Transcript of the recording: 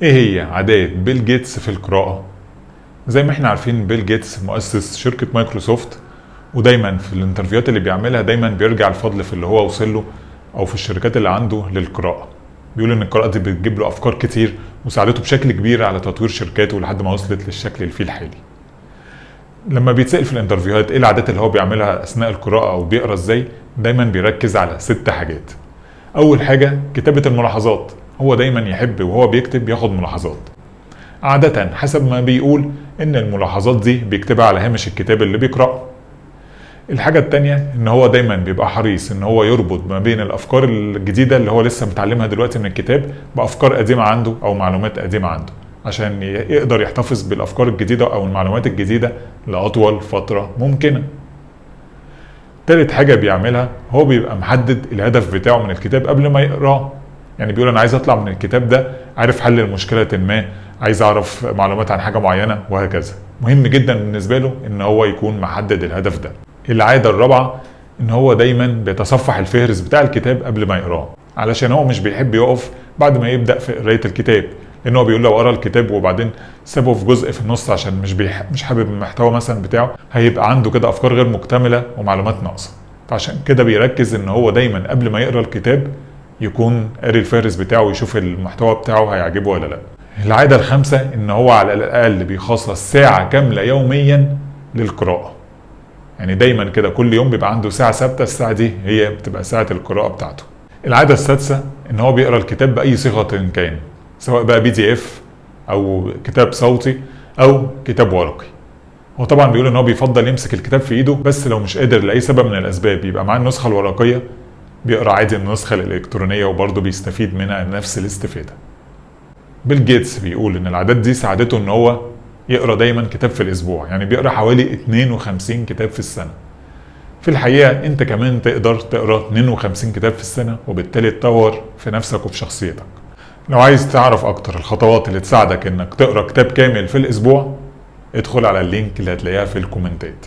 ايه هي عادات بيل جيتس في القراءة؟ زي ما احنا عارفين بيل جيتس مؤسس شركة مايكروسوفت، ودايما في الانترفيوهات اللي بيعملها دايما بيرجع الفضل في اللي هو وصل له او في الشركات اللي عنده للقراءة. بيقول ان القراءة دي بتجيب له افكار كتير وساعدته بشكل كبير على تطوير شركاته لحد ما وصلت للشكل اللي فيه الحالي. لما بيتسأل في الانترفيوهات ايه العادات اللي هو بيعملها اثناء القراءة او بيقرا ازاي، دايما بيركز على 6 حاجات. اول حاجة كتابة الملاحظات، هو دايما يحب وهو بيكتب ياخد ملاحظات. عادة حسب ما بيقول ان الملاحظات دي بيكتبها على هامش الكتاب اللي بيقرأه. الحاجة التانية ان هو دايما بيبقى حريص ان هو يربط ما بين الافكار الجديدة اللي هو لسه متعلمها دلوقتي من الكتاب بافكار قديمة عنده او معلومات قديمة عنده، عشان يقدر يحتفظ بالافكار الجديدة او المعلومات الجديدة لاطول فترة ممكنة. تالت حاجة بيعملها هو بيبقى محدد الهدف بتاعه من الكتاب قبل ما يقراه. يعني بيقول انا عايز اطلع من الكتاب ده عارف حل المشكلة ما، عايز اعرف معلومات عن حاجة معينة وهكذا. مهم جدا بالنسبة له ان هو يكون محدد الهدف ده. العادة الرابعة ان هو دايما بيتصفح الفهرس بتاع الكتاب قبل ما يقراه، علشان هو مش بيحب يقف بعد ما يبدأ في قراية الكتاب، لان هو بيقول لو قرا الكتاب وبعدين سابه في جزء في النص عشان مش حابب المحتوى مثلا بتاعه، هيبقى عنده كده افكار غير مكتملة ومعلومات ناقصة. فعشان كده بيركز ان هو دايما قبل ما يقرا الكتاب يكون قاري الفهرس بتاعه ويشوف المحتوى بتاعه هيعجبه ولا لا. العادة الخامسة ان هو على الاقل بيخصص ساعة كاملة يوميا للقراءة. يعني دايما كده كل يوم بيبقى عنده ساعة ثابتة، الساعة دي هي بتبقى ساعة القراءة بتاعته. العادة السادسة ان هو بيقرا الكتاب بأي صيغة كان، سواء بقى PDF او كتاب صوتي او كتاب ورقي. هو طبعا بيقول ان هو بيفضل يمسك الكتاب في ايده، بس لو مش قادر لاي سبب من الاسباب يبقى معاه النسخة الورقية، بيقرا عادي النسخة الالكترونية وبرضه بيستفيد منها نفس الاستفادة. بيل جيتس بيقول ان العادات دي ساعدته ان هو يقرا دايما كتاب في الاسبوع، يعني بيقرا حوالي 52 كتاب في السنة. في الحقيقة انت كمان تقدر تقرا 52 كتاب في السنة، وبالتالي تطور في نفسك وفي شخصيتك. لو عايز تعرف اكتر الخطوات اللي تساعدك انك تقرا كتاب كامل في الاسبوع، ادخل على اللينك اللي هتلاقيها في الكومنتات.